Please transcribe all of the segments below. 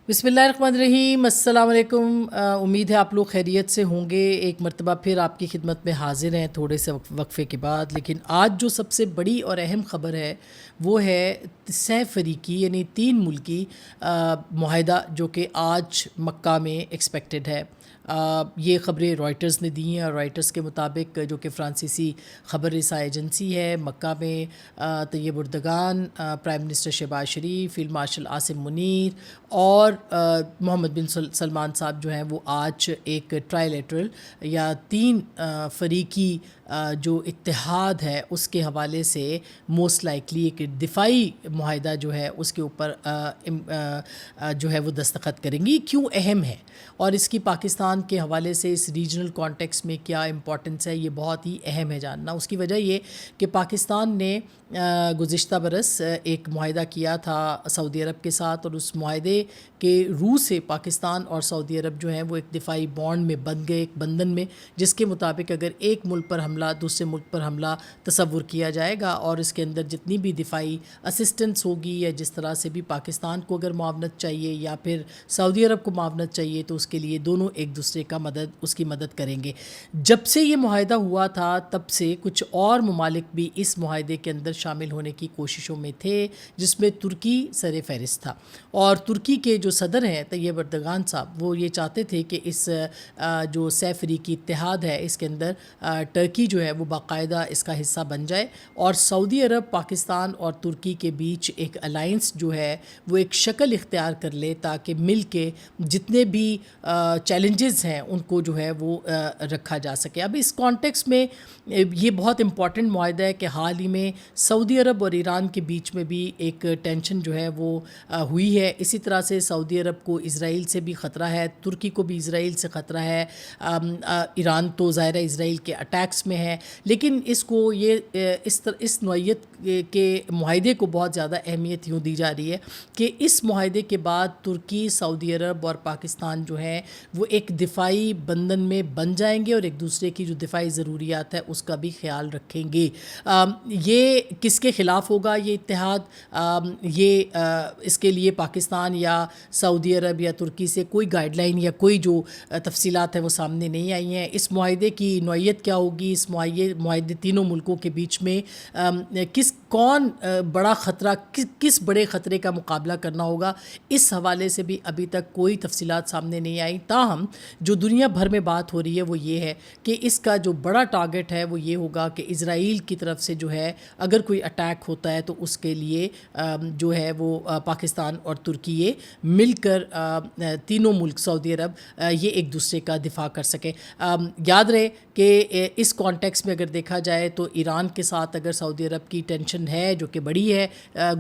بسم اللہ الرحمن الرحیم، السلام علیکم۔ امید ہے آپ لوگ خیریت سے ہوں گے۔ ایک مرتبہ پھر آپ کی خدمت میں حاضر ہیں تھوڑے سے وقفے کے بعد، لیکن آج جو سب سے بڑی اور اہم خبر ہے وہ ہے سہ فریقی یعنی 3 ملکی معاہدہ جو کہ آج مکہ میں ایکسپیکٹڈ ہے۔ یہ خبریں رائٹرز نے دی ہیں، اور رائٹرز کے مطابق جو کہ فرانسیسی خبر رساں ایجنسی ہے، مکہ میں Tayyip Erdogan, prime minister Shehbaz Sharif, field marshal Asim Munir اور محمد بن سلمان صاحب جو ہیں وہ آج ایک ٹرائلیٹرل یا 3 فریقی جو اتحاد ہے اس کے حوالے سے موسٹ لائکلی ایک دفاعی معاہدہ جو ہے اس کے اوپر جو ہے وہ دستخط کریں گی۔ کیوں اہم ہے اور اس کی پاکستان کے حوالے سے اس ریجنل کانٹیکس میں کیا امپورٹنس ہے، یہ بہت ہی اہم ہے جاننا۔ اس کی وجہ یہ کہ پاکستان نے گزشتہ برس ایک معاہدہ کیا تھا سعودی عرب کے ساتھ، اور اس معاہدے کے روح سے پاکستان اور سعودی عرب جو ہیں وہ ایک دفاعی بانڈ میں بندھ گئے، ایک بندھن میں، جس کے مطابق اگر ایک ملک پر حملہ دوسرے ملک پر حملہ تصور کیا جائے گا، اور اس کے اندر جتنی بھی دفاعی اسسٹنس ہوگی یا جس طرح سے بھی پاکستان کو اگر معاونت چاہیے یا پھر سعودی عرب کو معاونت چاہیے، تو اس کے لیے دونوں ایک دوسرے کا اس کی مدد کریں گے۔ جب سے یہ معاہدہ ہوا تھا تب سے کچھ اور ممالک بھی اس معاہدے کے اندر شامل ہونے کی کوششوں میں تھے، جس میں ترکی سر فہرست تھا، اور ترکی کے جو صدر ہیں طیب اردگان صاحب، وہ یہ چاہتے تھے کہ اس جو سہ فریقی اتحاد ہے اس کے اندر ٹرکی جو ہے وہ باقاعدہ اس کا حصہ بن جائے، اور سعودی عرب، پاکستان اور ترکی کے بیچ ایک الائنس جو ہے وہ ایک شکل اختیار کر لے، تاکہ مل کے جتنے بھی چیلنجز ہیں ان کو جو ہے وہ رکھا جا سکے۔ اب اس کانٹیکس میں یہ بہت امپورٹنٹ معاہدہ ہے کہ حال ہی میں سعودی عرب اور ایران کے بیچ میں بھی ایک ٹینشن جو ہے وہ ہوئی ہے۔ اسی طرح سے سعودی عرب کو اسرائیل سے بھی خطرہ ہے، ترکی کو بھی اسرائیل سے خطرہ ہے، ایران تو ظاہر ہے اسرائیل کے اٹیکس میں ہے، لیکن اس کو اس نوعیت کے معاہدے کو بہت زیادہ اہمیت یوں دی جا رہی ہے کہ اس معاہدے کے بعد ترکی، سعودی عرب اور پاکستان جو ہیں وہ ایک دفاعی بندھن میں بن جائیں گے، اور ایک دوسرے کی جو دفاعی ضروریات ہے اس کا بھی خیال رکھیں گے۔ یہ کس کے خلاف ہوگا یہ اتحاد؟ یہ اس کے لیے پاکستان یا سعودی عرب یا ترکی سے کوئی گائیڈ لائن یا کوئی جو تفصیلات ہیں وہ سامنے نہیں آئی ہیں۔ اس معاہدے کی نوعیت کیا ہوگی، اس معاہدے تینوں ملکوں کے بیچ میں کون بڑا خطرہ، کس بڑے خطرے کا مقابلہ کرنا ہوگا، اس حوالے سے بھی ابھی تک کوئی تفصیلات سامنے نہیں آئی۔ تاہم جو دنیا بھر میں بات ہو رہی ہے وہ یہ ہے کہ اس کا جو بڑا ٹارگٹ ہے وہ یہ ہوگا کہ اسرائیل کی طرف سے جو ہے اگر کوئی اٹیک ہوتا ہے تو اس کے لیے جو ہے وہ پاکستان اور ترکی یہ مل کر تینوں ملک سعودی عرب یہ ایک دوسرے کا دفاع کر سکیں۔ یاد رہے کہ اس کانٹیکس میں اگر دیکھا جائے تو ایران کے ساتھ اگر سعودی عرب کی ٹینشن ہے جو کہ بڑی ہے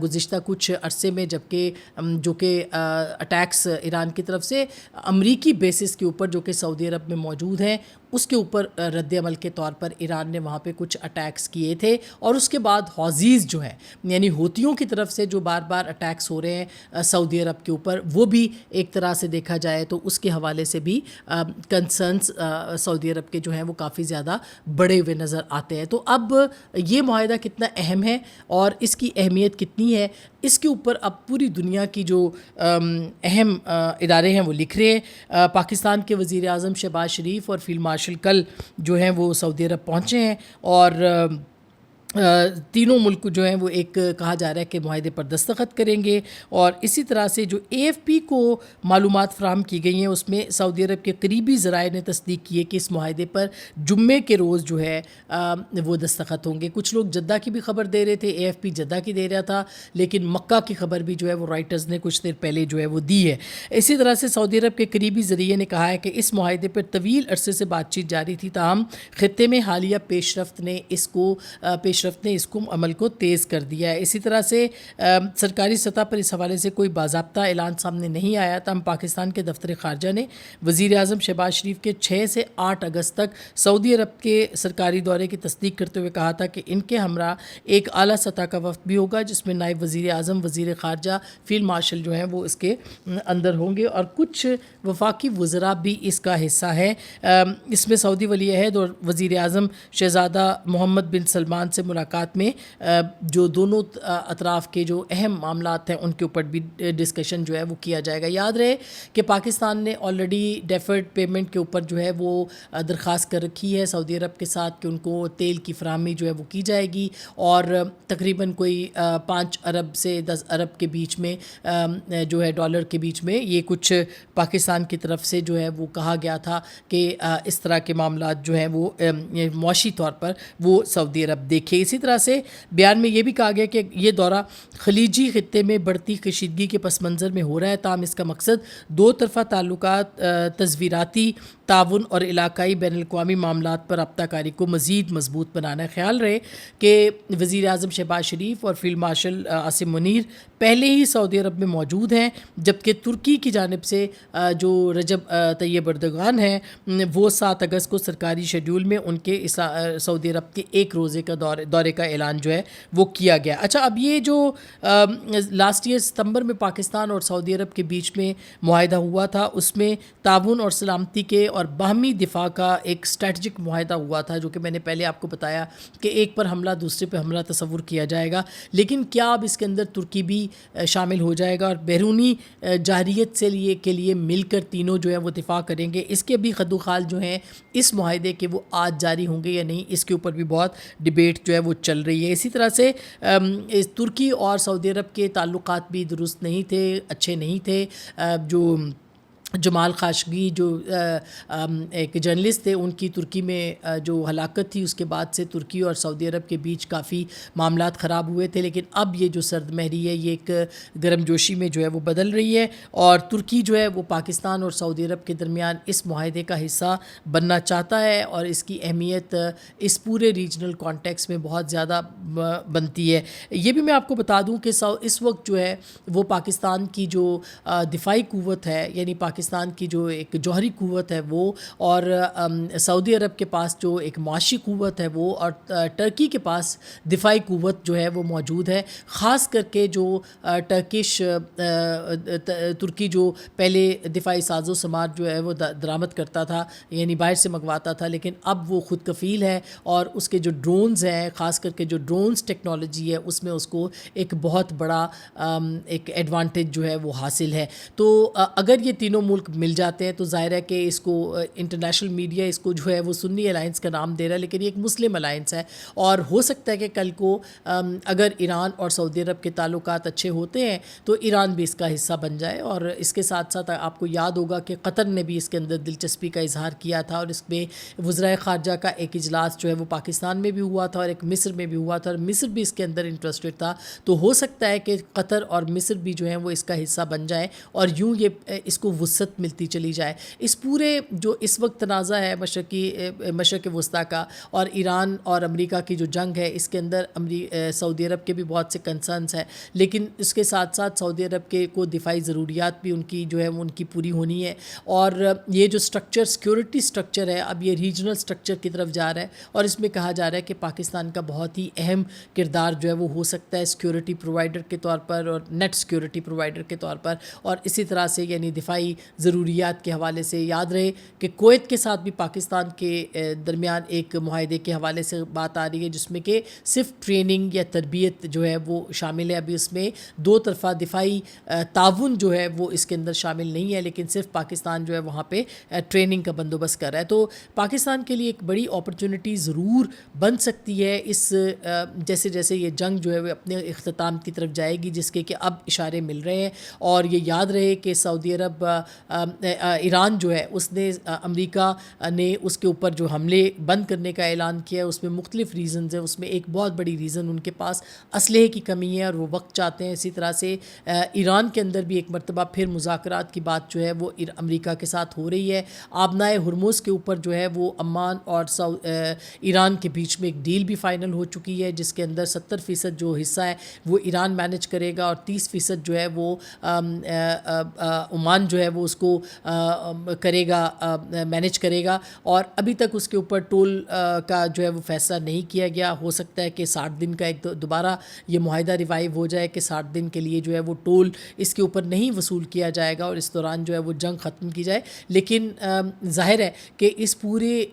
گزشتہ کچھ عرصے میں، جبکہ جو کہ اٹیکس ایران کی طرف سے امریکی بیسس کے اوپر جو کہ سعودی عرب میں موجود ہیں اس کے اوپر رد عمل کے طور پر ایران نے وہاں پہ کچھ اٹیکس کیے تھے، اور اس کے بعد حوثیز جو ہیں یعنی حوثیوں کی طرف سے جو بار بار اٹیکس ہو رہے ہیں سعودی عرب کے اوپر، وہ بھی ایک طرح سے دیکھا جائے تو اس کے حوالے سے بھی کنسرنس سعودی عرب کے جو ہیں وہ کافی زیادہ بڑے ہوئے نظر آتے ہیں۔ تو اب یہ معاہدہ کتنا اہم ہے اور اس کی اہمیت کتنی ہے، اس کے اوپر اب پوری دنیا کی جو اہم ادارے ہیں وہ لکھ رہے ہیں۔ پاکستان کے وزیر اعظم شہباز شریف اور فیلڈ مارشل کل جو ہیں وہ سعودی عرب پہنچے ہیں، اور تینوں ملک جو ہیں وہ ایک کہا جا رہا ہے کہ معاہدے پر دستخط کریں گے۔ اور اسی طرح سے جو AFP کو معلومات فراہم کی گئی ہیں اس میں سعودی عرب کے قریبی ذرائع نے تصدیق کی ہے کہ اس معاہدے پر جمعے کے روز جو ہے وہ دستخط ہوں گے۔ کچھ لوگ جدہ کی بھی خبر دے رہے تھے، AFP جدہ کی دے رہا تھا، لیکن مکہ کی خبر بھی جو ہے وہ رائٹرز نے کچھ دیر پہلے جو ہے وہ دی ہے۔ اسی طرح سے سعودی عرب کے قریبی ذریعے نے کہا ہے کہ اس معاہدے پر طویل عرصے سے بات چیت جاری تھی، تاہم خطے میں حالیہ پیش رفت نے اس کو عمل کو تیز کر دیا ہے۔ اسی طرح سے سرکاری سطح پر اس حوالے سے کوئی باضابطہ اعلان سامنے نہیں آیا، تاہم پاکستان کے دفتر خارجہ نے وزیر اعظم شہباز شریف کے 6 سے 8 اگست تک سعودی عرب کے سرکاری دورے کی تصدیق کرتے ہوئے کہا تھا کہ ان کے ہمراہ ایک اعلیٰ سطح کا وفد بھی ہوگا، جس میں نائب وزیر اعظم، وزیر خارجہ، فیلڈ مارشل جو ہیں وہ اس کے اندر ہوں گے، اور کچھ وفاقی وزراء بھی اس کا حصہ ہے۔ اس میں سعودی ولی عہد اور وزیر اعظم شہزادہ محمد بن سلمان سے ملاقات میں جو دونوں اطراف کے جو اہم معاملات ہیں ان کے اوپر بھی ڈسکشن جو ہے وہ کیا جائے گا. یاد رہے کہ پاکستان نے آلریڈی ڈیفرڈ پیمنٹ کے اوپر جو ہے وہ درخواست کر رکھی ہے سعودی عرب کے ساتھ کہ ان کو تیل کی فراہمی جو ہے وہ کی جائے گی, اور تقریباً کوئی 5 ارب سے 10 ارب کے بیچ میں جو ہے ڈالر کے بیچ میں یہ کچھ پاکستان کی طرف سے جو ہے وہ کہا گیا تھا کہ اس طرح کے معاملات جو ہیں وہ معاشی طور پر وہ سعودی عرب دیکھے. اسی طرح سے بیان میں یہ بھی کہا گیا کہ یہ دورہ خلیجی خطے میں بڑھتی کشیدگی کے پس منظر میں ہو رہا ہے, تاہم اس کا مقصد دو طرفہ تعلقات, تصویراتی تعاون اور علاقائی بین الاقوامی معاملات پر رابطہ کاری کو مزید مضبوط بنانا ہے. خیال رہے کہ وزیر اعظم شہباز شریف اور فیلڈ مارشل عاصم منیر پہلے ہی سعودی عرب میں موجود ہیں, جبکہ ترکی کی جانب سے جو رجب طیب اردوغان ہیں وہ 7 اگست کو سرکاری شیڈول میں ان کے سعودی عرب کے 1 روزے کا دورے کا اعلان جو ہے وہ کیا گیا. اچھا, اب یہ جو لاسٹ ایئر ستمبر میں پاکستان اور سعودی عرب کے بیچ میں معاہدہ ہوا تھا, اس میں تعاون اور سلامتی کے اور باہمی دفاع کا ایک اسٹریٹجک معاہدہ ہوا تھا, جو کہ میں نے پہلے آپ کو بتایا کہ ایک پر حملہ دوسرے پہ حملہ تصور کیا جائے گا. لیکن کیا اب اس کے اندر ترکی بھی شامل ہو جائے گا اور بیرونی جارحیت سے کے لیے مل کر تینوں جو ہے وہ دفاع کریں گے؟ اس کے بھی خد و خال جو ہیں اس معاہدے کے وہ آج جاری ہوں گے یا نہیں, اس کے اوپر بھی بہت ڈبیٹ جو ہے وہ چل رہی ہے. اسی طرح سے ترکی اور سعودی عرب کے تعلقات بھی درست نہیں تھے, اچھے نہیں تھے. جو جمال خاشقجی جو ایک جرنلسٹ تھے, ان کی ترکی میں جو ہلاکت تھی اس کے بعد سے ترکی اور سعودی عرب کے بیچ کافی معاملات خراب ہوئے تھے. لیکن اب یہ جو سرد مہری ہے یہ ایک گرم جوشی میں جو ہے وہ بدل رہی ہے, اور ترکی جو ہے وہ پاکستان اور سعودی عرب کے درمیان اس معاہدے کا حصہ بننا چاہتا ہے, اور اس کی اہمیت اس پورے ریجنل کانٹیکس میں بہت زیادہ بنتی ہے. یہ بھی میں آپ کو بتا دوں کہ اس وقت جو ہے وہ پاکستان کی جو دفاعی قوت ہے, یعنی پاکستان کی جو ایک جوہری قوت ہے وہ, اور سعودی عرب کے پاس جو ایک معاشی قوت ہے وہ, اور ٹرکی کے پاس دفاعی قوت جو ہے وہ موجود ہے. خاص کر کے جو ترکی جو پہلے دفاعی ساز و سامان جو ہے وہ درآمد کرتا تھا, یعنی باہر سے منگواتا تھا, لیکن اب وہ خود کفیل ہے, اور اس کے جو ڈرونز ہیں, خاص کر کے جو ڈرونز ٹیکنالوجی ہے اس میں اس کو ایک بہت بڑا ایک ایڈوانٹیج جو ہے وہ حاصل ہے. تو اگر یہ تینوں ملک مل جاتے ہیں تو ظاہر ہے کہ اس کو انٹرنیشنل میڈیا اس کو جو ہے وہ سنی الائنس کا نام دے رہا ہے, لیکن یہ ایک مسلم الائنس ہے, اور ہو سکتا ہے کہ کل کو اگر ایران اور سعودی عرب کے تعلقات اچھے ہوتے ہیں تو ایران بھی اس کا حصہ بن جائے. اور اس کے ساتھ ساتھ آپ کو یاد ہوگا کہ قطر نے بھی اس کے اندر دلچسپی کا اظہار کیا تھا, اور اس میں وزرائے خارجہ کا ایک اجلاس جو ہے وہ پاکستان میں بھی ہوا تھا اور ایک مصر میں بھی ہوا تھا, اور مصر بھی اس کے اندر انٹرسٹڈ تھا. تو ہو سکتا ہے کہ قطر اور مصر بھی جو ہیں وہ اس کا حصہ بن جائیں, اور یوں یہ اس کو وسعت ملتی چلی جائے. اس پورے جو اس وقت تنازع ہے مشرق وسطیٰ کا اور ایران اور امریکہ کی جو جنگ ہے, اس کے اندر سعودی عرب کے بھی بہت سے کنسرنس ہیں, لیکن اس کے ساتھ ساتھ سعودی عرب کے کو دفاعی ضروریات بھی ان کی جو ہے ان کی پوری ہونی ہے. اور یہ جو سٹرکچر سیکورٹی سٹرکچر ہے اب یہ ریجنل سٹرکچر کی طرف جا رہا ہے, اور اس میں کہا جا رہا ہے کہ پاکستان کا بہت ہی اہم کردار جو ہے وہ ہو سکتا ہے سیکورٹی پرووائڈر کے طور پر اور نیٹ سیکورٹی پرووائڈر کے طور پر. اور اسی طرح سے یعنی دفاعی ضروریات کے حوالے سے یاد رہے کہ کویت کے ساتھ بھی پاکستان کے درمیان ایک معاہدے کے حوالے سے بات آ رہی ہے, جس میں کہ صرف ٹریننگ یا تربیت جو ہے وہ شامل ہے. ابھی اس میں دو طرفہ دفاعی تعاون جو ہے وہ اس کے اندر شامل نہیں ہے, لیکن صرف پاکستان جو ہے وہاں پہ ٹریننگ کا بندوبست کر رہا ہے. تو پاکستان کے لیے ایک بڑی اپرچونٹی ضرور بن سکتی ہے اس جیسے جیسے یہ جنگ جو ہے وہ اپنے اختتام کی طرف جائے گی, جس کے کہ اب اشارے مل رہے ہیں. اور یہ یاد رہے کہ سعودی عرب ایران جو ہے اس نے امریکہ نے اس کے اوپر جو حملے بند کرنے کا اعلان کیا ہے, اس میں مختلف ریزنز ہیں. اس میں ایک بہت بڑی ریزن ان کے پاس اسلحے کی کمی ہے اور وہ وقت چاہتے ہیں. اسی طرح سے ایران کے اندر بھی ایک مرتبہ پھر مذاکرات کی بات جو ہے وہ امریکہ کے ساتھ ہو رہی ہے. آبنائے ہرمز کے اوپر جو ہے وہ عمان اور ایران کے بیچ میں ایک ڈیل بھی فائنل ہو چکی ہے, جس کے اندر 70% جو حصہ ہے وہ ایران مینج کرے گا, اور 30% جو ہے وہ عمان جو ہے وہ اس کو کرے گا، مینیج کرے گا، اور ابھی تک اس کے اوپر ٹول کا جو ہے وہ فیصلہ نہیں کیا گیا. ہو سکتا ہے کہ 60 دن کا ایک دوبارہ یہ معاہدہ ریوائیو ہو جائے کہ 60 دن کے لیے جو ہے وہ ٹول اس کے اوپر نہیں وصول کیا جائے گا اور اس دوران جو ہے وہ جنگ ختم کی جائے. لیکن ظاہر ہے کہ اس پورے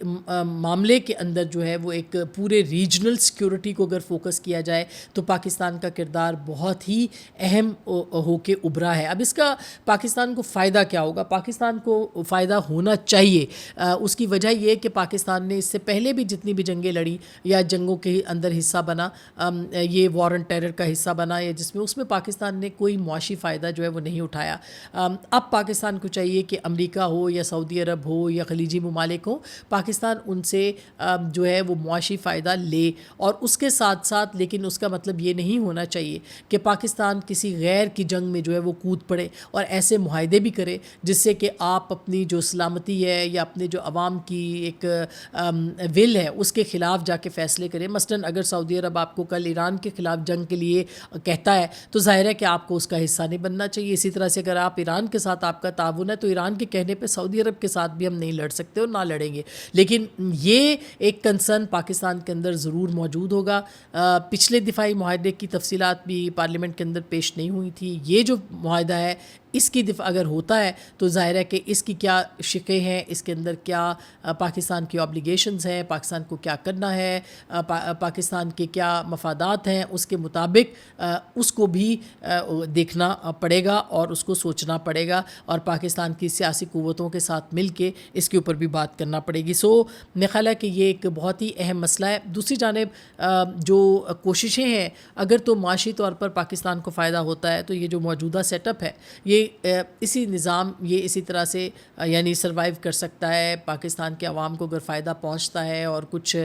معاملے کے اندر جو ہے وہ ایک پورے ریجنل سیکیورٹی کو اگر فوکس کیا جائے تو پاکستان کا کردار بہت ہی اہم ہو کے ابھرا ہے. اب اس کا پاکستان کو فائدہ کیا ہوگا؟ پاکستان کو فائدہ ہونا چاہیے. اس کی وجہ یہ کہ پاکستان نے اس سے پہلے بھی جتنی بھی جنگیں لڑی یا جنگوں کے اندر حصہ بنا، یہ وار آن ٹیرر کا حصہ بنا، یا اس میں پاکستان نے کوئی معاشی فائدہ جو ہے وہ نہیں اٹھایا. اب پاکستان کو چاہیے کہ امریکہ ہو یا سعودی عرب ہو یا خلیجی ممالک ہوں، پاکستان ان سے جو ہے وہ معاشی فائدہ لے، اور اس کے ساتھ ساتھ لیکن اس کا مطلب یہ نہیں ہونا چاہیے کہ پاکستان کسی غیر کی جنگ میں جو ہے وہ کود پڑے اور ایسے معاہدے بھی کرے جس سے کہ آپ اپنی جو سلامتی ہے یا اپنے جو عوام کی ایک ول ہے اس کے خلاف جا کے فیصلے کرے. مثلاً اگر سعودی عرب آپ کو کل ایران کے خلاف جنگ کے لیے کہتا ہے تو ظاہر ہے کہ آپ کو اس کا حصہ نہیں بننا چاہیے. اسی طرح سے اگر آپ ایران کے ساتھ آپ کا تعاون ہے تو ایران کے کہنے پہ سعودی عرب کے ساتھ بھی ہم نہیں لڑ سکتے اور نہ لڑیں گے. لیکن یہ ایک کنسرن پاکستان کے اندر ضرور موجود ہوگا. پچھلے دفاعی معاہدے کی تفصیلات بھی پارلیمنٹ کے اندر پیش نہیں ہوئی تھی. یہ جو معاہدہ ہے اس کی دفاع اگر ہوتا ہے تو ظاہر ہے کہ اس کی کیا شقیں ہیں، اس کے اندر کیا پاکستان کی آبلیگیشنز ہیں، پاکستان کو کیا کرنا ہے، پاکستان کے کیا مفادات ہیں، اس کے مطابق اس کو بھی دیکھنا پڑے گا اور اس کو سوچنا پڑے گا، اور پاکستان کی سیاسی قوتوں کے ساتھ مل کے اس کے اوپر بھی بات کرنا پڑے گی. میرا خیال ہے کہ یہ ایک بہت ہی اہم مسئلہ ہے. دوسری جانب جو کوششیں ہیں، اگر تو معاشی طور پر پاکستان کو فائدہ ہوتا ہے تو یہ جو موجودہ سیٹ اپ ہے یہ اسی نظام یہ اسی طرح سے یعنی سروائیو کر سکتا ہے. پاکستان کے عوام کو اگر فائدہ پہنچتا ہے اور کچھ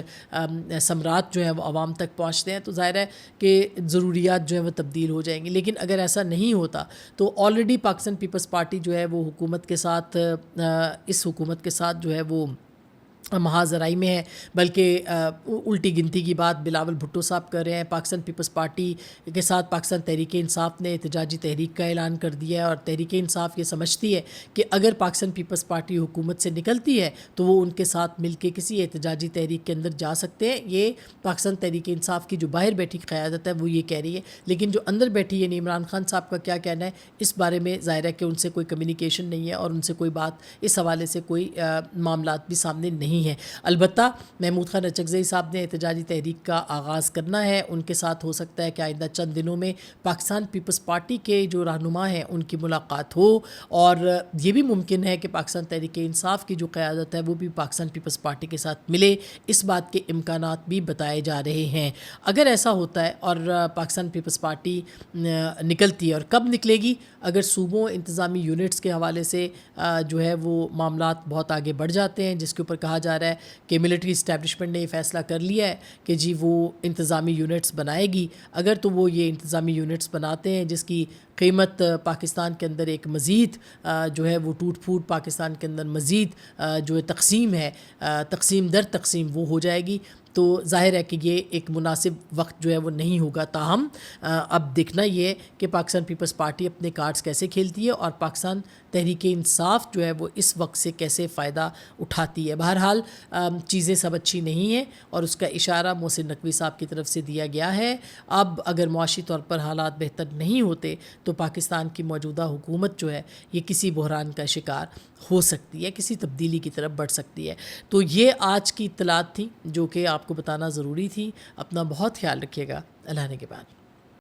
ثمرات جو ہیں وہ عوام تک پہنچتے ہیں تو ظاہر ہے کہ ضروریات جو ہیں وہ تبدیل ہو جائیں گی. لیکن اگر ایسا نہیں ہوتا تو آلریڈی پاکستان پیپلز پارٹی جو ہے وہ حکومت کے ساتھ اس حکومت کے ساتھ جو ہے وہ محاذ ذرائی میں ہے، بلکہ الٹی گنتی کی بات بلاول بھٹو صاحب کر رہے ہیں. پاکستان پیپلز پارٹی کے ساتھ پاکستان تحریک انصاف نے احتجاجی تحریک کا اعلان کر دیا ہے، اور تحریک انصاف یہ سمجھتی ہے کہ اگر پاکستان پیپلز پارٹی حکومت سے نکلتی ہے تو وہ ان کے ساتھ مل کے کسی احتجاجی تحریک کے اندر جا سکتے ہیں. یہ پاکستان تحریک انصاف کی جو باہر بیٹھی قیادت ہے وہ یہ کہہ رہی ہے، لیکن جو اندر بیٹھی یعنی عمران خان صاحب کا کیا کہنا ہے اس بارے میں ظاہر ہے کہ ان سے کوئی کمیونیکیشن نہیں ہے اور ان سے کوئی بات اس حوالے سے کوئی معاملات بھی سامنے نہیں ہے. البتہ محمود خان اچکزئی صاحب نے احتجاجی تحریک کا آغاز کرنا ہے. ان کے ساتھ ہو سکتا ہے کہ آئندہ چند دنوں میں پاکستان پیپلز پارٹی کے جو رہنما ہیں ان کی ملاقات ہو، اور یہ بھی ممکن ہے کہ پاکستان تحریک انصاف کی جو قیادت ہے وہ بھی پاکستان پیپلز پارٹی کے ساتھ ملے. اس بات کے امکانات بھی بتائے جا رہے ہیں. اگر ایسا ہوتا ہے اور پاکستان پیپلز پارٹی نکلتی ہے، اور کب نکلے گی؟ اگر صوبوں انتظامی یونٹس کے حوالے سے جو ہے وہ معاملات بہت آگے بڑھ جاتے ہیں، جس کے اوپر کہا جا رہا ہے کہ ملٹری اسٹیبلشمنٹ نے یہ فیصلہ کر لیا ہے کہ جی وہ انتظامی یونٹس بنائے گی. اگر تو وہ یہ انتظامی یونٹس بناتے ہیں جس کی قیمت پاکستان کے اندر ایک مزید جو ہے وہ ٹوٹ پھوٹ پاکستان کے اندر مزید جو ہے تقسیم ہے، تقسیم در تقسیم وہ ہو جائے گی، تو ظاہر ہے کہ یہ ایک مناسب وقت جو ہے وہ نہیں ہوگا. تاہم اب دیکھنا یہ ہے کہ پاکستان پیپلز پارٹی اپنے کارڈز کیسے کھیلتی ہے اور پاکستان تحریک انصاف جو ہے وہ اس وقت سے کیسے فائدہ اٹھاتی ہے. بہرحال چیزیں سب اچھی نہیں ہیں اور اس کا اشارہ محسن نقوی صاحب کی طرف سے دیا گیا ہے. اب اگر معاشی طور پر حالات بہتر نہیں ہوتے تو پاکستان کی موجودہ حکومت جو ہے یہ کسی بحران کا شکار ہو سکتی ہے، کسی تبدیلی کی طرف بڑھ سکتی ہے. تو یہ آج کی اطلاعات تھی جو کہ آپ کو بتانا ضروری تھی. اپنا بہت خیال رکھیے گا. اللہ نے کے بعد.